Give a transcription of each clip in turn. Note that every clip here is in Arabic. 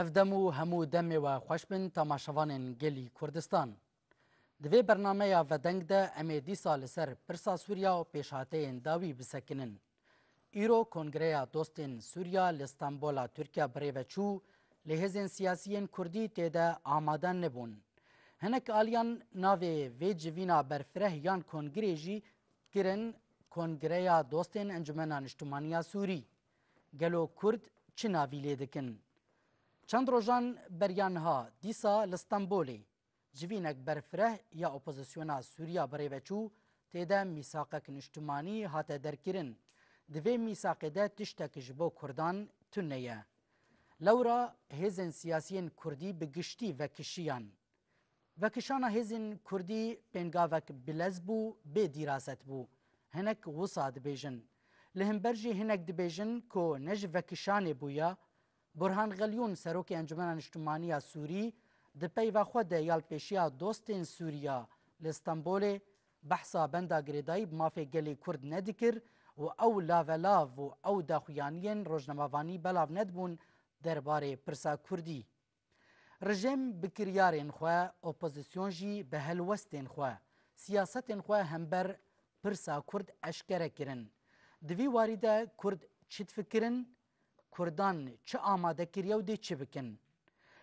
افدمو همو دم و خوشبن تماشاوان گلی کردستان. دوی برنامه یا ودنگ ده امی دی سال سر پرسا سوریا و پیشاته داوی بسکنن. ایرو کنگره دوستین سوریا لستانبولا ترکیا بریوچو لحزن سیاسیین کردی تیده آمادن نبون. هنک آلیان ناوی وی جوینا برفره یان کنگره جی گرن کنگره دوستین انجمنان اجتماعی سوری. گلو کرد چه ناوی لیدکن؟ چند روزان بریانها دیسا لستانبولی جوینک برفره یا اپوزیسیونا سوریا بریوچو تیده میثاقک اجتماعی هات درکرن. دوی میثاق ده تشتک جبو کردان تنیه. لورا هزن سیاسیین کردی بگشتی و کشیان. و کشانا هزن کردی پنگاوک بلز بو به دیراست بو. هنک وصا دبیجن. لهم برجی هنک دبیجن که نج و کشانه بویا برهان غلیون سروک انجمن اجتماعی سوری دپی و خود یال پیشیا دوستین سوریا لستانبول بحثا بندا گریدای بمافی گلی کرد ندکر و او لاولاو و او داخویانین روزنموانی بلاو ندبون درباره پرسا کردی. رژیم بکریارین خواه اپوزیسیون جی به هلوستین خواه سیاستین خواه همبر پرسا کرد اشکره کرن. دوی واریده کرد چید فکرن؟ کردان چه آماده کریه و دی چه بکن؟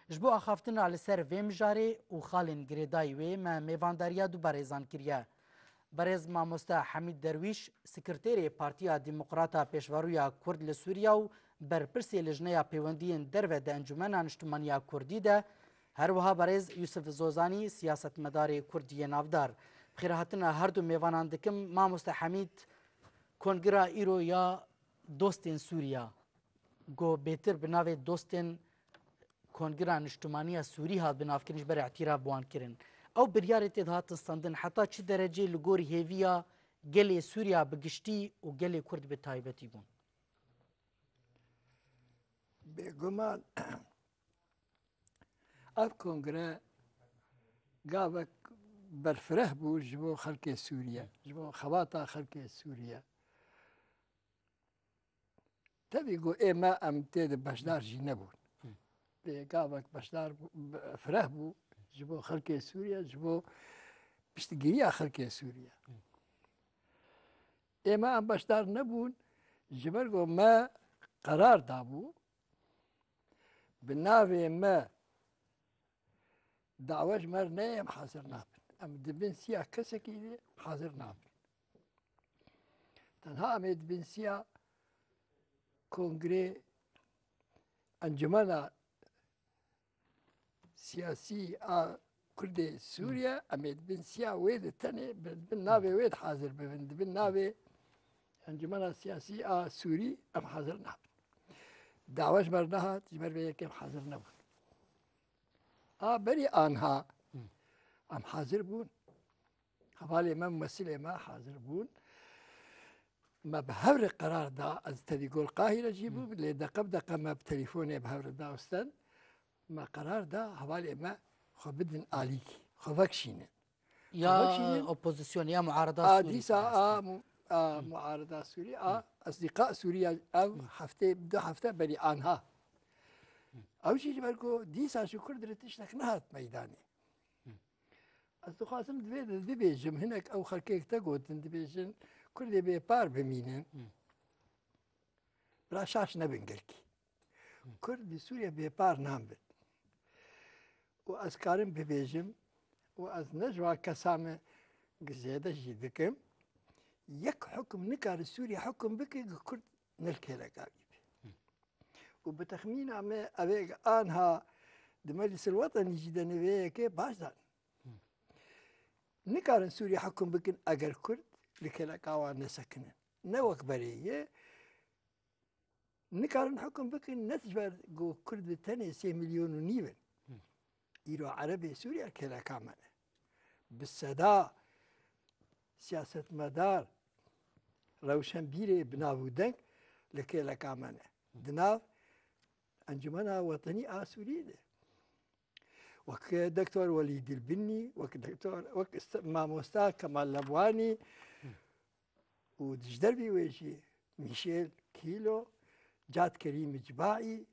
جبو اخافتن علی سر ویم جاره و خالین گریدای وی ما میوانداریا دو بریزان کریه. برز ماموستا حمید درویش سکرتری پارتیا دموکراتا پیشوارویا کرد لسوریا و برپرسی لجنه پیوندین درو ده انجمن اجتماعی کردی ده هر وها برز یوسف زوزانی سیاست مدار کردی نافدار. بخیرهاتنا هر دو میوانان دکم ماموستا حمید کنگرا ایرو یا دوستین سوریا گو بهتر بناوی دوستین کنگران اجتماعی سوری هات بناف کنیش بر اعتراف بوان کرن. او بریاری تید هات استندن حتی چه درجه لگوری هیویا گلی سوریا بگشتی و گلی کرد به تایبتی بون. بگمان اف کنگره گاوک برفره بود جبو خلق سوریا جبو خواتا خلق سوریا تبي جو ما ام تيد بشدار جي نبون بقابك بشدار فره بو جبو خلق سوريا جبو بشتقيا خلق سوريا ما ام بشدار نبون جبرجو ما قرار دابو بالنافي ما دعوج مر نيم حاضر نابن ام دبن سيا كسكي حاضر نابن تنها ام دبن سيا کنگره انجمن سیاسی کرد سوریا امید بن سیا وید تنه بن ناوی وید حاضر ببند بن ناوی انجمن سیاسی سوری ام حاضر نبود دعوش مرنها جبر به یکم حاضر نبود بری آنها ام حاضر بون حوالی ما ممثل ما حاضر بون ما بهور قرار دا از تليقول القاهرة جيبوا اللي دقة ما بتليفوني بهور دا وستن ما قرار دا حوالي ما خو بدن آليكي خو فاكشينن یا اپوزیسیون یا معارضه سوری. ديسا معارضة سوريا أصدقاء سوريا أو هفته دو هفته بري آنها أو شيء بركو ديسا شو كردر تشتك نهات ميداني أصدقاء دبيجم هناك أو خلكيك تقود دبيجن كل بيبار بمينن بلا شاش نبن قلكي كرد سوريا بيبار نامبن وأذكارم ببيجم وأز نجوا كسامة زيادة جدكم يك حكم نكار سوريا حكم بكي كرد نلكي لقابيب وبتخمين عمي أبيك آنها دمجلس الوطني جدا نبيك باشدان نكار سوريا حكم بكن أجر كرد لكلا قاوان نسكنن نوك بريه نكارن حكم بكن نتجبر جو كرد بالتاني 6 مليون ونيبن يرو عربي سوريا كلا كامل بالسدا سياسة مدار روشن بيري بناو دنك لكلا كامل دناف انجمنا وطني سوري ده وك دكتور وليد البني وك دكتور وك ماموستا كمال لبواني ودجدربي ويجي ميشيل كيلو جاد كريم جباعي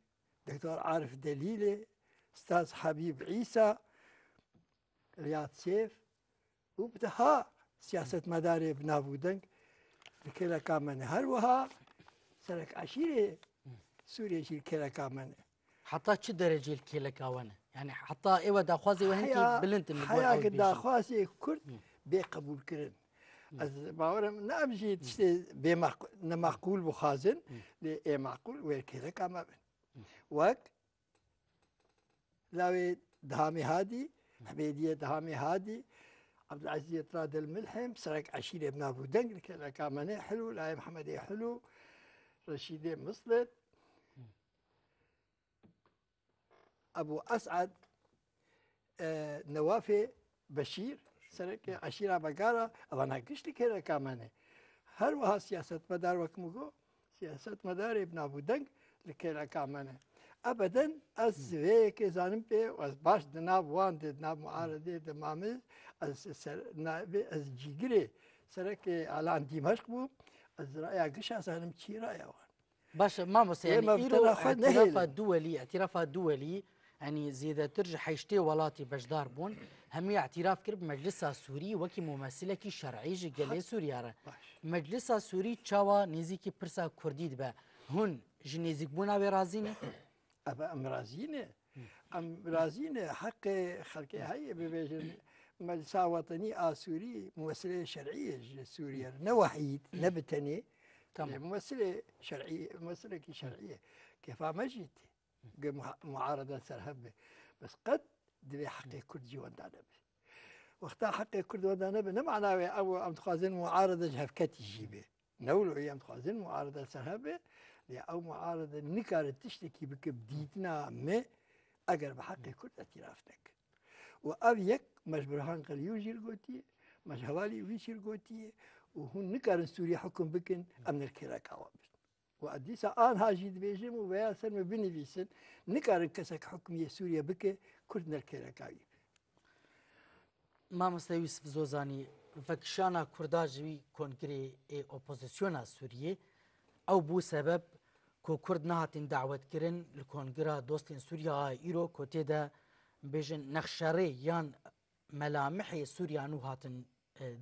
دكتور عارف دليلة، أستاذ حبيب عيسى، رياض سيف، وبدها سياسة مداري بنابودنك لكلا كامن هروها سرك عشيرة سوريا شيل كلا كامن حتى چه درجه الكيلكاونه يعني حتى ايوه داخوازي وهنكي بلنت النبوي حياة او قد بيجي أخواسي كرد بقبول كرن از باورم نبجي تشتي بمعقول بخازن لإيه معقول ويركيلا كامن وك لاوي دهامي هادي حميدية دهامي هادي عبد العزيز راد الملحم سرق عشيرة ابن ابو دنق كذا كامنة حلو لاي محمد حلو رشيدي مصلت ابو اسعد نوافي بشير سرق عشيرة بقارة انا قشتي كذا كامنة هر وها سياسة مدار وكمكو سياسة مدار ابن ابو دنق لكذا كامنة ابدا از ويك زانم بي واز باش دناب وان دناب معارضه دمامز از جيجري سرك على دمشق بو از رايا قشا زانم تشي رايا وان باش ماموس يعني ايرو اعتراف دولي يعني زيادة ترجع حيشتي ولاتي بجدار بون همي اعتراف كرب مجلسها سوري وكي ممثلة شرعي جالي سوريا را مجلسها سوري تشاوا نيزيكي برسا كرديد با هون جنيزيك بونا برازيني أبا أم رازينة حق خلقي هاي ببيجن مجلس وطني آسوري ممثلة شرعية سوريا نوحيد نبتني ممثلة شرعية ممثلة شرعية كيف ما جيت معارضة سرهبة بس قد دبي حق كرد جوان دانب وقتها حق كرد ودانب نمعنا أو أم تخازن معارضة جهفكتي جيبه نولو هي أم تخازن معارضة سرهبة أو معارضة نكار تشتكي بك بديتنا ما أجر بحق كل اعترافتك وأبيك مش برهان قليوجي القوتي مش هوالي ويشي القوتي وهون نكار سوريا حكم بكن أمن الكراك عوابس وأديسا آن هاجي دبيجم وبيا سلم بني بيسن نكار كسك حكم سوريا بك كردنا الكراك عوي ما مستوى يوسف زوزاني فكشانا كرداجوي كونغري اوبوزيسيونا سوريا او بو سبب کو کرد نهاتین دعوت کرن لکنگرا دوستین سوریا ایرو کوتی دا بیجن نخشاره یان ملامح سوریا نو هاتن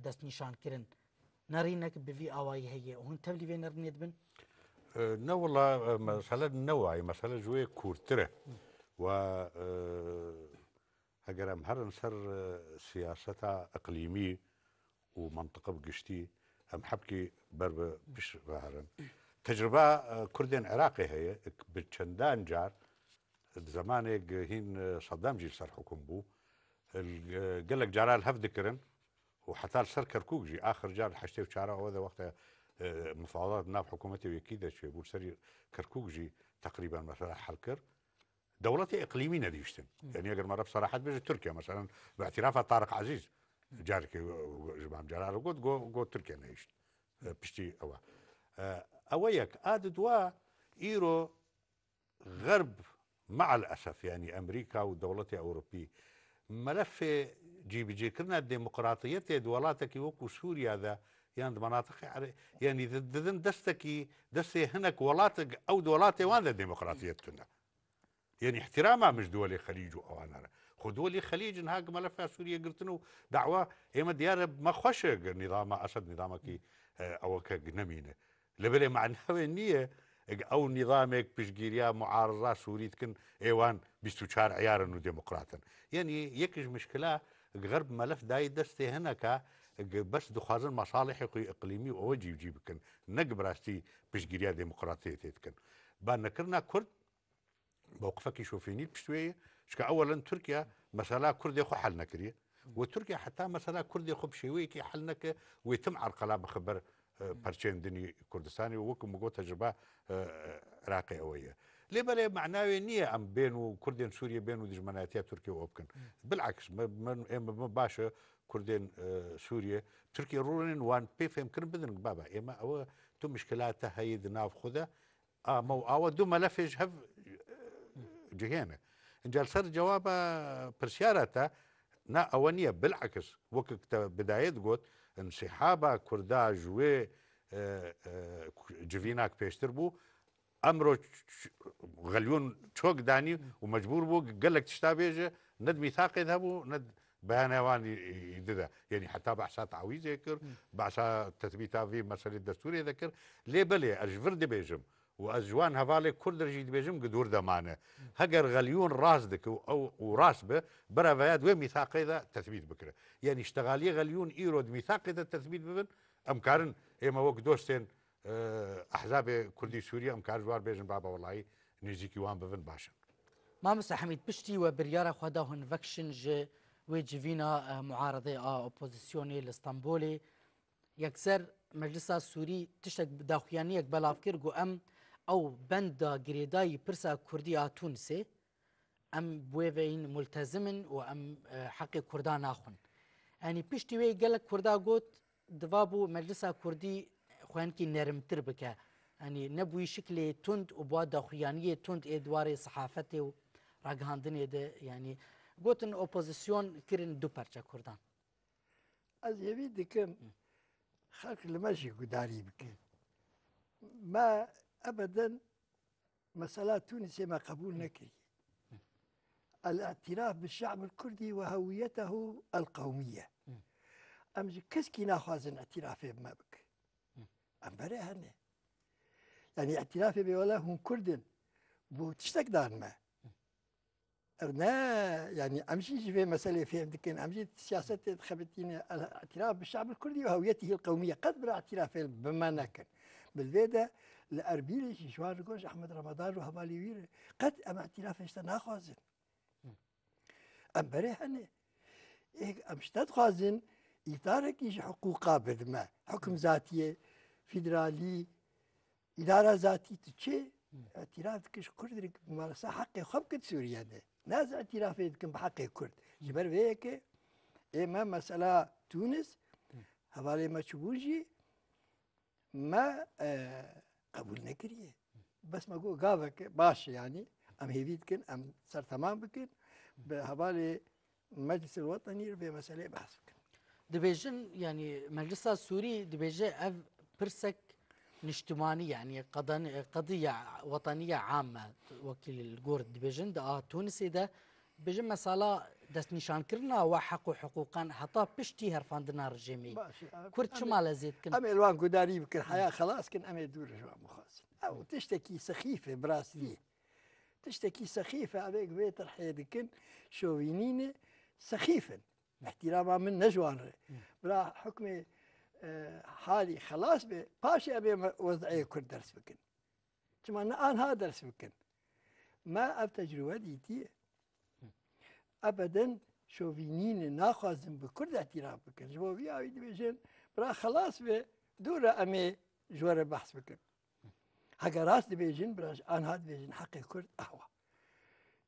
دست نشان کرن نرينك بفي آواي هي وهن تبلي بين نرنيد بن لا والله مسألة نوعي مسألة جوية كورترة و هجر مهر نسر سياستها إقليمي ومنطقة بقشتي أم حبكي برب بش ظاهرا تجربة كردين عراقي هي بتشندان جار زمانك هين صدام جيل صار حكم بو قال لك جارال هفد كرن وحتى سر كركوك جي آخر جار حشتي وشارع وهذا وقت مفاوضات ناب حكومتي ويكيد شيء بول سري كركوك جي تقريبا مثلا حلكر دولتي إقليمية نديشتن يعني أقدر مرة بصراحة بيجي تركيا مثلا باعترافها طارق عزيز جارك جماعة جلال قلت جو تركيا نعيش بشتي أويك دوا إيرو غرب مع الأسف يعني أمريكا ودولتي أوروبية ملف جي كرنا الديمقراطية دولاتك وكو سوريا ذا يعني مناطق يعني ذن دستي هناك ولاتك أو دولاتي وان ديمقراطيتنا يعني احترامها مش دول الخليج او انا خو دول الخليج نهاك ملف سوريا قلتنو دعوه ايما ديار ما خوش نظام اسد نظامك او كنمينه لبلي معناوي النيه او نظامك بشجيريا معارضه سوري تكن ايوان بيستوشار عيار انه ديمقراطا يعني يكج مشكله غرب ملف داي دستي هناك بس دخازن مصالح اقليمي اوجي يجيبكن نقبراستي بشجيريا ديمقراطيه تكن بان كرنا كرد موقفك يشوفيني بشويه شكا اولا تركيا مساله كردي خو حلنا كريه وتركيا حتى مساله كردي خو بشويه كي حلنك ويتم عرقله بخبر برشين دني كردستاني وكم مقو تجربه عراقي اويه ليه معناه نيه ام بينو كردين سوريا بينو دجمناتيا تركيا وابكن بالعكس ما باشا كردين سوريا تركيا رولين وان بيف يمكن بدن بابا اما او تو مشكلاته هي ناف خذا مو او دو ملفج هف جهينه ان جال صار جوابه برسيارته نا اونيه بالعكس وقت بدايه قلت انسحابه كردا جوي جفيناك بيشتربو امره غليون تشوك داني ومجبور بو قال لك تشتابيجه ند ميثاق يذهبوا ند بهانوان يددا يعني حتى بعشا تعويض يذكر بعشا تثبيتها في مسألة الدستور يذكر ليه بلي اجفرد بيجم واجوان هفالي كل درجة بيجم قدور دمانه هجر غليون راسدك او وراسبه برا فياد وين ميثاق اذا تثبيت بكره يعني اشتغاليه غليون ايرود ميثاق اذا تثبيت ببن امكارن اما وقت دوستين احزاب كردي سوريا امكار جوار بيجن بابا والله نيزيكي وان ببن باشن مامۆستا حەمید پشتی و بریارە خوادا هون vەکشن ji wê civîna muaredê a opozîsyonê li Stenbolê yekser Meclisa Sûrî tiştek daxuyaniyek belav kir got em ew benda girêdayî pirsa Kurdî a Tûnisê em bi wê ve yên multezimin û em heqê Kurda naxwin. Yanî piştî wê gelek Kurda got diva bû Meclisa Kurdî xwenkî nermtir bike. Yani nebûyî şiklê tund û buwa daxuyaniyê tund ê dwarê sehafetê û ragihandinê de yani gotin opozîsyon kirin du perçe Kurdan. Ez yevî dikim xelk li me jî gudarî bike. Me ebeden mesela Tûnisê me qebûl nekiriye. الاعتراف بالشعب الكردي وهويته القومية. أم جي كسكي ناخوازن اعترافي بما بك. أم بري هني. يعني اعترافي بولا هم كردن بو تشتك دان ما. أرنا يعني أمشي في مسألة فهم دكين أمشي سياسة خبتين الاعتراف بالشعب الكردي وهويته القومية قد برا اعترافي بما نكن. بالفيدا الأربيلي شوار قوش أحمد رمضان وهمالي وير قد أم اعترافي اشتناخوازن. ام بري هني ام شتات خوازن إطارك إيش حقوقا بدما حكم ذاتية فيدرالي إدارة ذاتي تشي اعتراف كش كردك بمارسة حقي خبكت سوريا ده ناس اعتراف يدكم بحق كرد جبر فيك إما مسألة تونس هوالي ما تشبوجي ما قبول نكريه بس ما قو قافك باش يعني ام هيفيدكن ام صار تمام بكن بهبالي المجلس الوطني في مسألة بحث دبيجن يعني مجلس السوري دبيجة اف برسك نجتماني يعني قضية وطنية عامة وكيل الجورد دبيجن ده تونسي ده بيجن مسألة دست نشان كرنا وحق وحقوقا حتى بشتي هرفاندنا رجيمي كرد شمال زيد كن أمي الوان قداري بكن حياة خلاص كن أمي دور جوا مخاصن أو تشتكي سخيفة براسلي تشتكي سخيفة عليك بيت الحيدكن شوفينين سخيفا احتراما من نجوان بلا حكمي حالي خلاص باشي أبي وضعي كل درس بكن كما أنا هذا درس بكن ما أب تجربة ديتي أبدا شوفينين ناخذ بكل احترام بكن جوا في أي ديفيجن بلا خلاص بدورة أمي جوار بحث بكن حق راس ديفيجن براش أنا هذا ديفيجن حقي كرد أهوى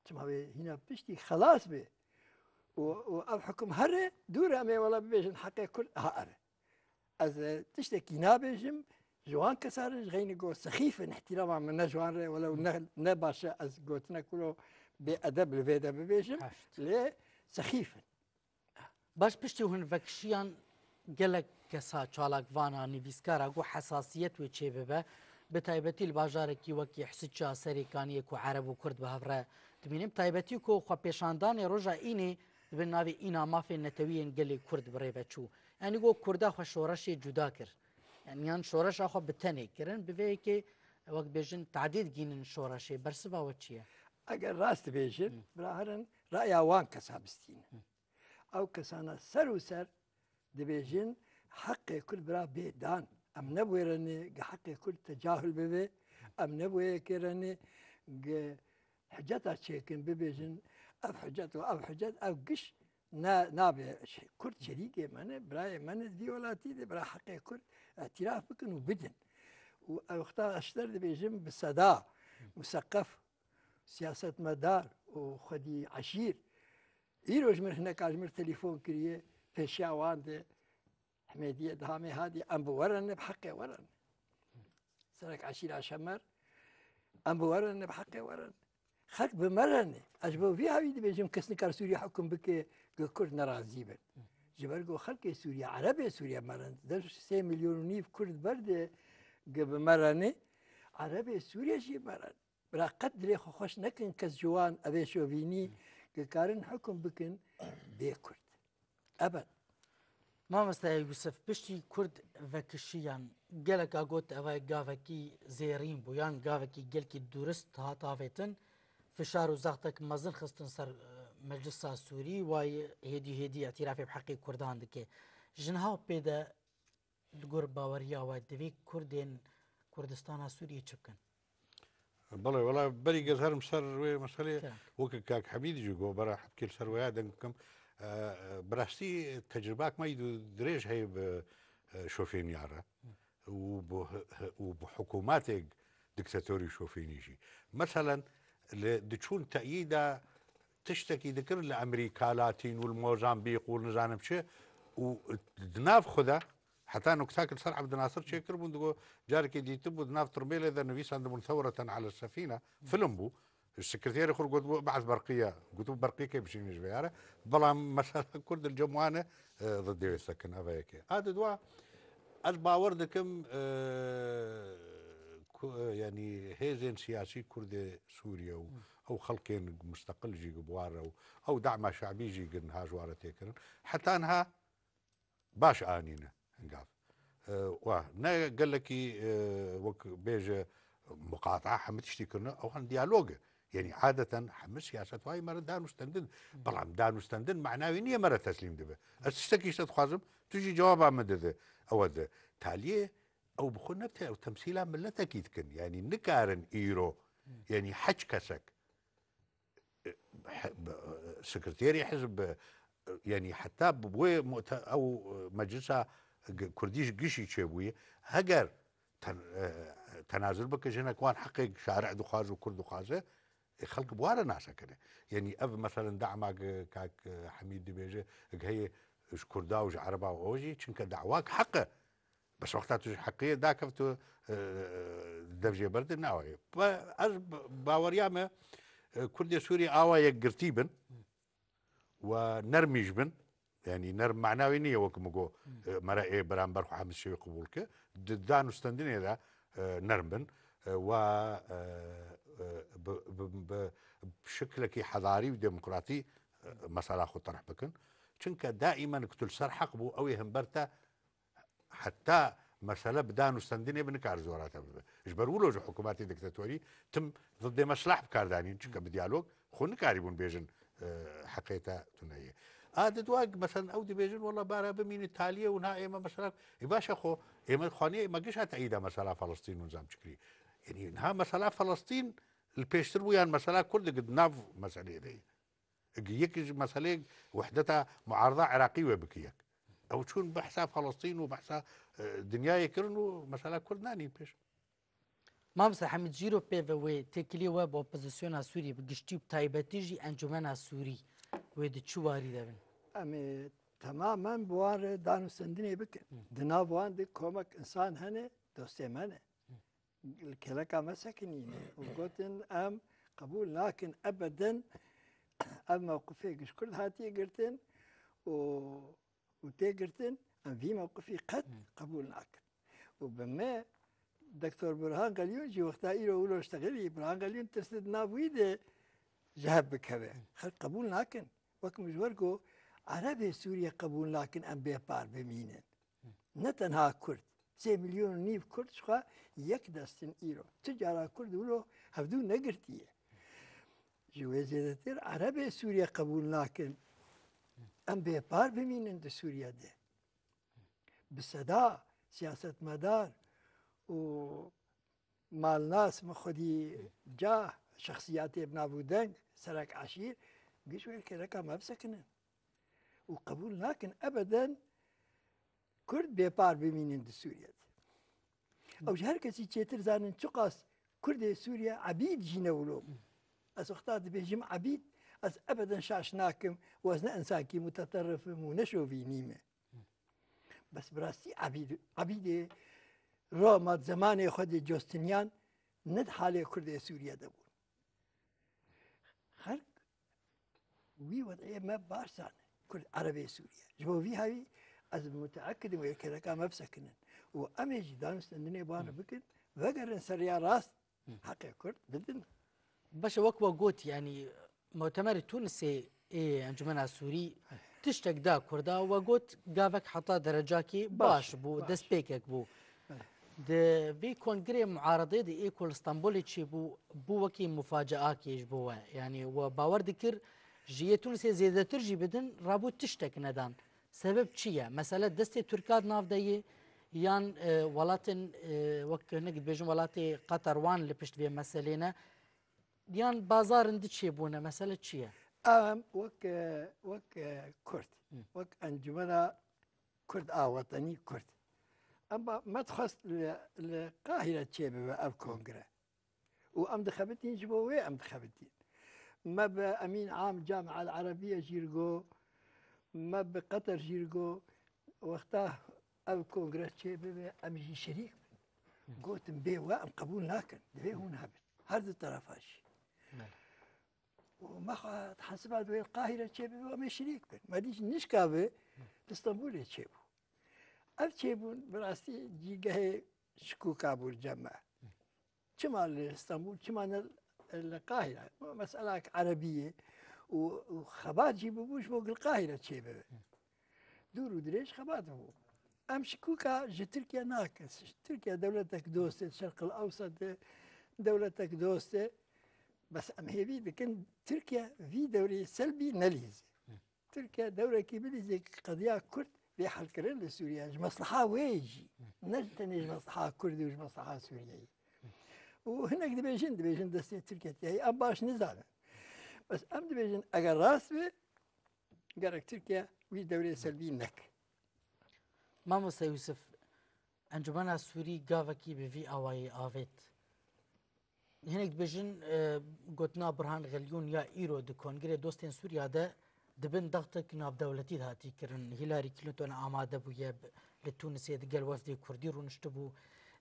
كما هنا بشتي خلاص به وأب حكم هره دورة أمي ولا بيجن حقي كرد هأره از تشتكي نابجم جوان كسارج غيني جو سخيفا احتراما من جوان ولو نباشا از قوتنا كله بأدب لفيدا ببيجم ليه سخيفا باش بشتي هون فكشيان قالك كسا چالاك وانا نيفيسكارا جو حساسيت وچه ببه بتايبتي الباجاركي وكي حسد شا سريكاني كو عرب وكرد بهفره تبينم تايبتي كو خو پیشاندان روجا اینی بناوی اینا مافی نتوین گلی کرد بریبه چو یعنی گو کردا خو شورش جدا کر يعني يان شورش اخو بتني كرن بفيكي وقت بيجن تعديد جين شورشي برسبا وتشيا اگر راست بيجن براهرن رأي وان كسابستين او كسانا سر وسر دبيجن حق كل برا بيدان ام نبوي رني حق كل تجاهل ببي ام نبوي كرني حجتها تشيكن ببيجن اب حجت واب حجت او قش نابي كرد شريكي من براي من ديولاتي دي برا حقي كرد اعتراف بكن وبدن واختار اشتر بيجم بالصداع مثقف سياسة مدار وخدي عشير يروج من هناك اجمر تليفون كريه في شاوان دي حميدية دهامي هادي ام بورن بحقي ورن سرك عشير عشمر ام بورن بحقي ورن خلق بمرني أجبو فيها ويدي بيجم كسني كار سوريا حكم بك كرد نرازي بن جبرجو خلق سوريا عربي سوريا مرن در 3 مليون ونيف كرد برد بمرني عربي سوريا جي برا برا قد لي خوش نكن كزجوان أبي شوفيني كارن حكم بكن بيكرد أبد مامۆستا یوسف پشتی کورد ڤەکشیان geleka got ev gavekî zêrîn bû yan gavekî gelkî durist hat avêtin fişar û zextek mezin xistin ser meclisa Sûrî wayê hêdî hêdî îtirafê bi heqê Kurdan dike. Ji niha pê de digor baweriya we divê Kurdên Kurdistana Sûriyê çi bikin? بەڵێ وڵا بەری گەزارم سەر وێ مەسەلێ وەکە کاک حەمیدی گۆ بەرە حبکێ سەر وەیە دەنگکەم بەڕاستی تەجرباکمای درێژ هەیە بە شۆفێنیارە و بە حکووماتێک دیکتاتۆری شۆفێنیژی مەسەلەن دچوون تەئیدا تشتێکی دەکرد لە ئەمریکا لاتین و مۆزامبیق و نزانم چێ و دناف خوددا حتى نكتاكل سر عبد الناصر شكر بندقو جارك دي تبو دناف ترميلة إذا نبيس عند ثورة على السفينة فيلم بو السكرتير يخرج قلت بعث برقية قلت برقية كيف بشين جبيارة بلا مثلا كرد الجموانة ضد يسكن أبايك هذا دواء الباور دكم يعني هيزن سياسي كرد سوريا او خلقين مستقل جي بواره او دعم شعبي جي قنها جواره تيكرن حتى انها باش انينا نقاف نا قال لك وك بيجا مقاطعه حمد تشتكرنا او عن ديالوج يعني عاده حمد سياسه هاي مره دانو ستندن بلعم دانو ستندن معناوي نيه مره تسليم دبه تشتكي تخازم تجي جوابها مدد او تاليه او بخون نبته او تمثيلها ملتك يتكن يعني نكارن ايرو يعني حج كسك سكرتيري حزب يعني حتى بوي او مجلسها كرديش قشي تشبويه هجر تنازل بك جنا كوان حقيق شارع دخاز وكرد دخازه خلق بواره ناسا كده يعني اب مثلا دعمك كاك حميد دبيجه هي كردا وج عربا واوجي چنك دعواك حقه بس وقتها تجي حقيه داكفتو دبجه برد ناوي از باوريامه كردي سوري اوا يقرتيبن ونرميج بن يعني نرم معناوي نيه وكمقو مرأي برامبر حامس شوي قبولك دانو ستندني ذا نرمبن و بشكلك حضاري وديمقراطي مسألة خو طرح بكن چنك دائما كتل سرحق بو او يهمبرتا حتى مسألة بدانو ستندني بنكار زوراتا اجبروا له حكوماتي ديكتاتوري تم ضد مصلحة بكاردانين چنك بديالوج خو نكاريبون بيجن حقيقة تنهي هذا دواق مثلا او ديبيجن والله بارا بمين التاليه ونها ايما مثلا يباشا خو ايما خانيه ما قش تعيدا مثلا فلسطين ونظام شكلي يعني انها مثلا فلسطين البيشتر ويان مثلا كل قد ناف مساله دي يك مساله وحدتها معارضه عراقيه وبكيك او شون بحثها فلسطين وبحثها دنيا يكرنوا مثلا كرداني بيش مامۆستا حەمید جیرۆ پێوەوەی تێکیلیەوە بۆ ئۆپۆزیسیۆنا سووری بگشتی و تایبەتیژی ئەنجومەنا سووری وێ دچوو واری دەبن ئەمێ تەمامان بوارە دانوستندنێ بکەن دناوان دێک کۆمەک ئینسان هەنێ دۆستێم هەنێ کەلەکە مەسەکنینێ و گوتن ئەم قبول ناکن ئەبەدەن ئەم مووقفێ گشت کورد هاتیە گرتن و تێگرتن ئەم ڤی مووقفی قەت قبول ناکن و بمێ دكتور برهان قليون جي وقتها إيرو ولو اشتغلي برهان قليون تسد نابويدة جهب بكبه خل قبول لكن وكم جوركو عربي سوريا قبول لكن أم بيبار بمينن نتنها كرد 3 مليون نيف كرد شخا يك دستن إيرو تجارة كرد ولو هفدو نقرتيه جوازي دتر عربي سوريا قبول لكن أم بيبار بمينن دي سوريا ده بصدا سياسة مدار ومال ناس مخدي جاه شخصيات ابن ابو دنگ سرك عشير قشوي كذا ما بسكنن وقبول لكن ابدا كرد بيبار بمين دي سوريا او جهر كسي تشتر زانن تقاس كرد سوريا عبيد جنولو از اختار بيجم عبيد از ابدا شاشناكم وزن انساكي متطرف ونشو في نيمه بس براستي عبيد روما زمان خود جوستنیان ند حال کرد سوریا دبون خلق وی وضعیه ما بارسان کرد عربی سوریا جبو وی هاوی از متأكد ويكرك ما بسكنن وأمي دانستندني بانا بكن وەگەرن سەریا ڕاست حەقی کورد بدن باشە وەکوە گوت ینی مؤتەمەری تونسێ ئەنجومەنە سووری تشتێکدا کووردا وە گوت گاوێک حتا دەرەجاکی باش بوو دەستپێکێک بوو vê kongrê muaredê di ê ku li Stenbolê çêbû bû wekî mufacaaekê ji bo we yanî we bawer dikir ji yê Tunisê zêdetir jî bidin rabû tiştek nedan sebeb çi ye mesele destê Tirkiye nav de yê yan welatên wek hinek dibêjin welatê Qetar wan li pişt vê meselê ne yan bazarin di çêbûne mesele çi ye ئەم وەک کورد وەک ئەنجومەنە کورد ئاوەتەنی کورد ئەمە مەتخواست لە قاهرە چێ ببە ئەو کۆنگرە و ئەم دخەبتین ji بۆ wê ئەم dixebitîn me bi Emîn Am Cami'a Erebiya jîrgo me bi Qeter jîrgo wexta ev kongre çê bibe em jî şerîk bin gotin bê we em qebûl nakin divê hûn hebin her du tarafa jî وما تحسبها دوي القاهرة تشيبي وما شريك بين ما ديش نشكابي اسطنبول تشيبو اف تشيبون براستي جيجا شكوك ابو الجماعة كما اسطنبول كما القاهرة مسألة عربية وخبات جيبو بوش فوق القاهرة تشيبي دورو دريش خبات هو ام شكوكا جي تركيا ناقص تركيا دولتك دوستة الشرق الاوسط دولتك دوستة بس ام هيفي لكن تركيا في دوري سلبي نليزي تركيا دولة كبيرة قضية كرد في حل كرن لسوريا مصلحة ويجي نجتني مصلحة كردي وش مصلحة سوريا وهناك دبيجن دستي تركيا هي ام باش نزال بس ام دبيجن اگر راس به قالك تركيا في دوري سلبي نك مامۆستا یوسف ئەنجومەنە سووری گاوەکی بڤی ئاوایی ئاوێت هەنێک دبێژن گوتنا برهان غەلیون یا ئیرۆ di kongrê dostên Sûriya de dibin dextek navdewletî hatî kirin Hillary Clinton amade bûye li Tunisê digel wefdê Kurdî rûnişti bû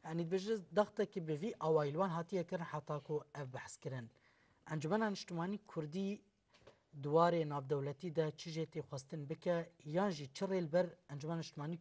yanî dibêje dextekî bi vî awayîlwan hatiye kirin heta ku ev behs kirin Encumena Niştimanî Kurdî duwarê navdewletî de çi jê tê xwestin bike yan jî çi rêl ber Encumena Niştimanî